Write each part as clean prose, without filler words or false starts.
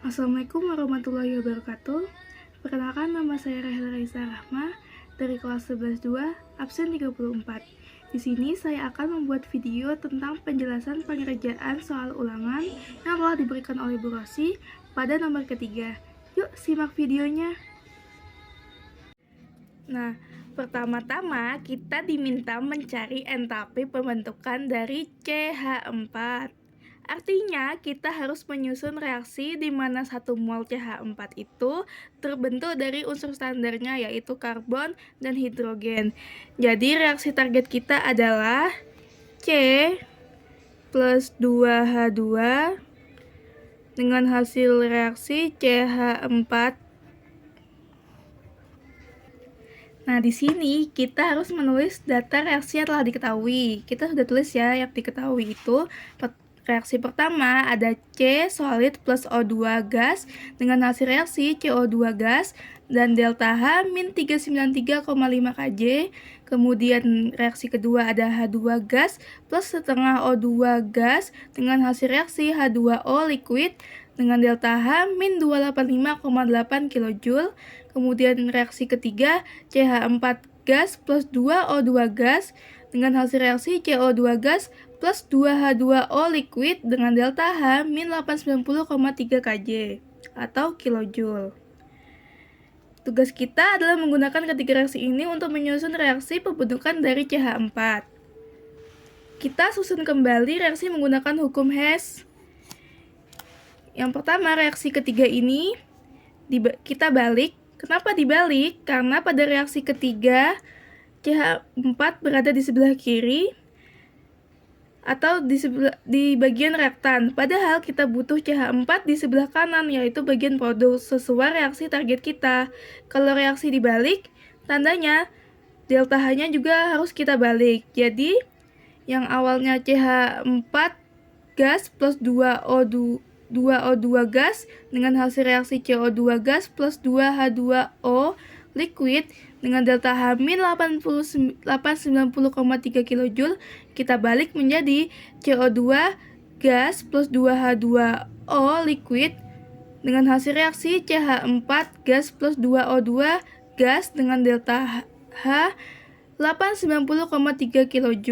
Assalamualaikum warahmatullahi wabarakatuh. Perkenalkan, nama saya Rahel Raisa Rahma dari kelas 11-2, absen 34. Di sini saya akan membuat video tentang penjelasan pengerjaan soal ulangan yang telah diberikan oleh Bu Rosi pada nomor ketiga. Yuk simak videonya. Nah, pertama-tama kita diminta mencari entapi pembentukan dari CH4. Artinya, kita harus menyusun reaksi di mana 1 mol CH4 itu terbentuk dari unsur standarnya, yaitu karbon dan hidrogen. Jadi, reaksi target kita adalah C plus 2H2 dengan hasil reaksi CH4. Nah, di sini kita harus menulis data reaksi yang telah diketahui. Kita sudah tulis ya yang diketahui itu. Reaksi pertama ada C solid plus O2 gas dengan hasil reaksi CO2 gas dan delta H min 393,5 Kj. Kemudian reaksi kedua ada H2 gas plus setengah O2 gas dengan hasil reaksi H2O liquid dengan delta H min 285,8 kJ. Kemudian reaksi ketiga CH4 gas plus 2O2 gas dengan hasil reaksi CO2 gas plus 2H2O liquid dengan delta H min 890,3 Kj atau kilojoule. Tugas kita adalah menggunakan ketiga reaksi ini untuk menyusun reaksi pembentukan dari CH4. Kita susun kembali reaksi menggunakan hukum Hess. Yang pertama, reaksi ketiga ini kita balik. Kenapa dibalik? Karena pada reaksi ketiga CH4 berada di sebelah kiri atau di bagian reaktan. Padahal kita butuh CH4 di sebelah kanan, yaitu bagian produk sesuai reaksi target kita. Kalau reaksi dibalik, tandanya delta H-nya juga harus kita balik. Jadi, yang awalnya CH4 gas plus 2O2 gas dengan hasil reaksi CO2 gas plus 2H2O liquid dengan delta H min 890,3 kJ, kita balik menjadi CO2 gas plus 2H2O liquid dengan hasil reaksi CH4 gas plus 2O2 gas dengan delta H 890,3 kJ.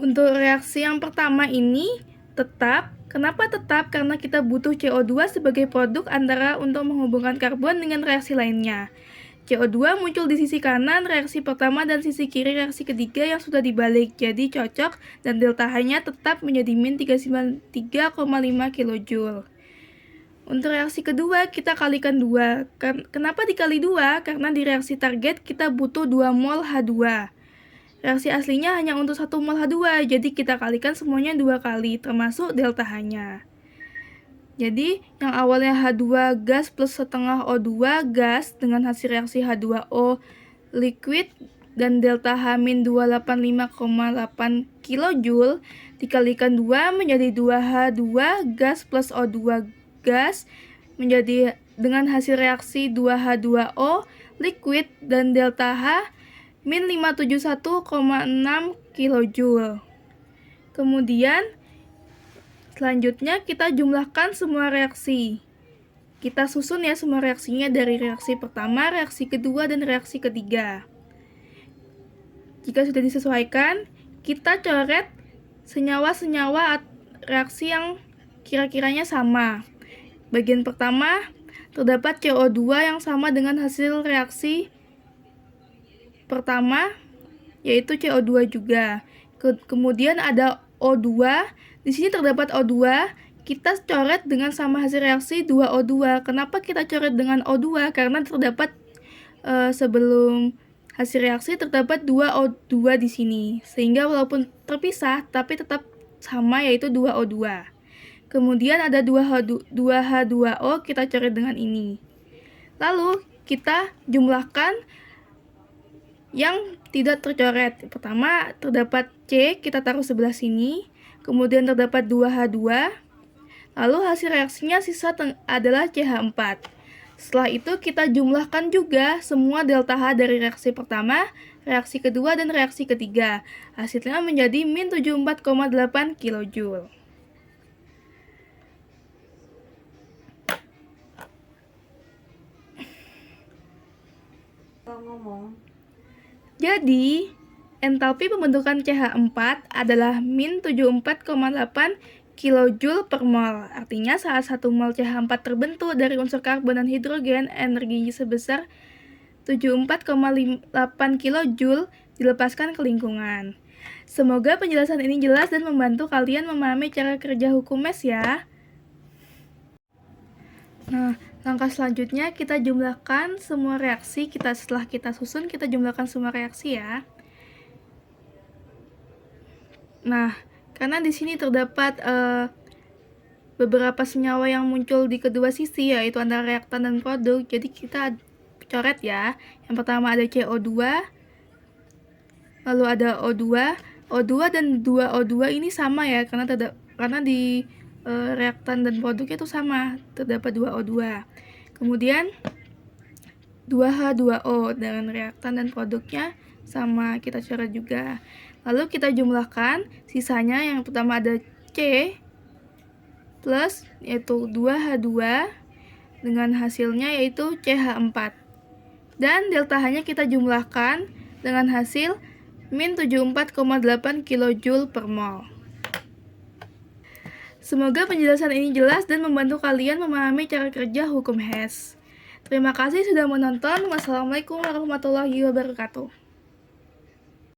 Untuk reaksi yang pertama ini tetap. Kenapa tetap? Karena kita butuh CO2 sebagai produk antara untuk menghubungkan karbon dengan reaksi lainnya. CO2 muncul di sisi kanan reaksi pertama dan sisi kiri reaksi ketiga yang sudah dibalik, jadi cocok dan delta H-nya tetap menjadi min 393,5 kJ. Untuk reaksi kedua kita kalikan 2. Kenapa dikali 2? Karena di reaksi target kita butuh 2 mol H2. Reaksi aslinya hanya untuk 1 mol H2, jadi kita kalikan semuanya 2 kali, termasuk delta H-nya. Jadi, yang awalnya H2 gas plus setengah O2 gas dengan hasil reaksi H2O liquid dan delta H min 285,8 kJ dikalikan 2 menjadi 2H2 gas plus O2 gas menjadi dengan hasil reaksi 2H2O liquid dan delta H min 571,6 kJ. Kemudian selanjutnya kita jumlahkan semua reaksi. Kita susun ya semua reaksinya dari reaksi pertama, reaksi kedua, dan reaksi ketiga. Jika sudah disesuaikan, kita coret senyawa-senyawa reaksi yang kira-kiranya sama. Bagian pertama terdapat CO2 yang sama dengan hasil reaksi pertama, yaitu CO2 juga. Kemudian ada O2. Di sini terdapat O2. Kita coret dengan sama hasil reaksi 2O2. Kenapa kita coret dengan O2? Karena terdapat sebelum hasil reaksi terdapat 2O2 di sini. Sehingga walaupun terpisah tapi tetap sama, yaitu 2O2. Kemudian ada 2H2O, kita coret dengan ini. Lalu kita jumlahkan yang tidak tercoret. Pertama terdapat C, kita taruh sebelah sini. Kemudian terdapat 2H2. Lalu hasil reaksinya sisa adalah CH4. Setelah itu kita jumlahkan juga semua delta H dari reaksi pertama, reaksi kedua, dan reaksi ketiga. Hasilnya menjadi min 74,8 kJ. ngomong. Jadi, entalpi pembentukan CH4 adalah min 74,8 kilojoule per mol. Artinya saat 1 mol CH4 terbentuk dari unsur karbon dan hidrogen, energinya sebesar 74,8 kilojoule dilepaskan ke lingkungan. Semoga penjelasan ini jelas dan membantu kalian memahami cara kerja hukum MES ya. Nah, langkah selanjutnya kita jumlahkan semua reaksi. Setelah kita susun, kita jumlahkan semua reaksi ya. Nah, karena di sini terdapat beberapa senyawa yang muncul di kedua sisi, yaitu antara reaktan dan produk, jadi kita coret ya. Yang pertama ada CO2, lalu ada O2. O2 dan 2O2 ini sama ya, karena di reaktan dan produknya itu sama, terdapat 2O2. Kemudian 2H2O dengan reaktan dan produknya sama, kita coret juga. Lalu kita jumlahkan sisanya. Yang pertama ada C plus yaitu 2H2 dengan hasilnya yaitu CH4. Dan delta H-nya kita jumlahkan dengan hasil min 74,8 kilojoule per mol. Semoga penjelasan ini jelas dan membantu kalian memahami cara kerja hukum Hess. Terima kasih sudah menonton. Wassalamualaikum warahmatullahi wabarakatuh.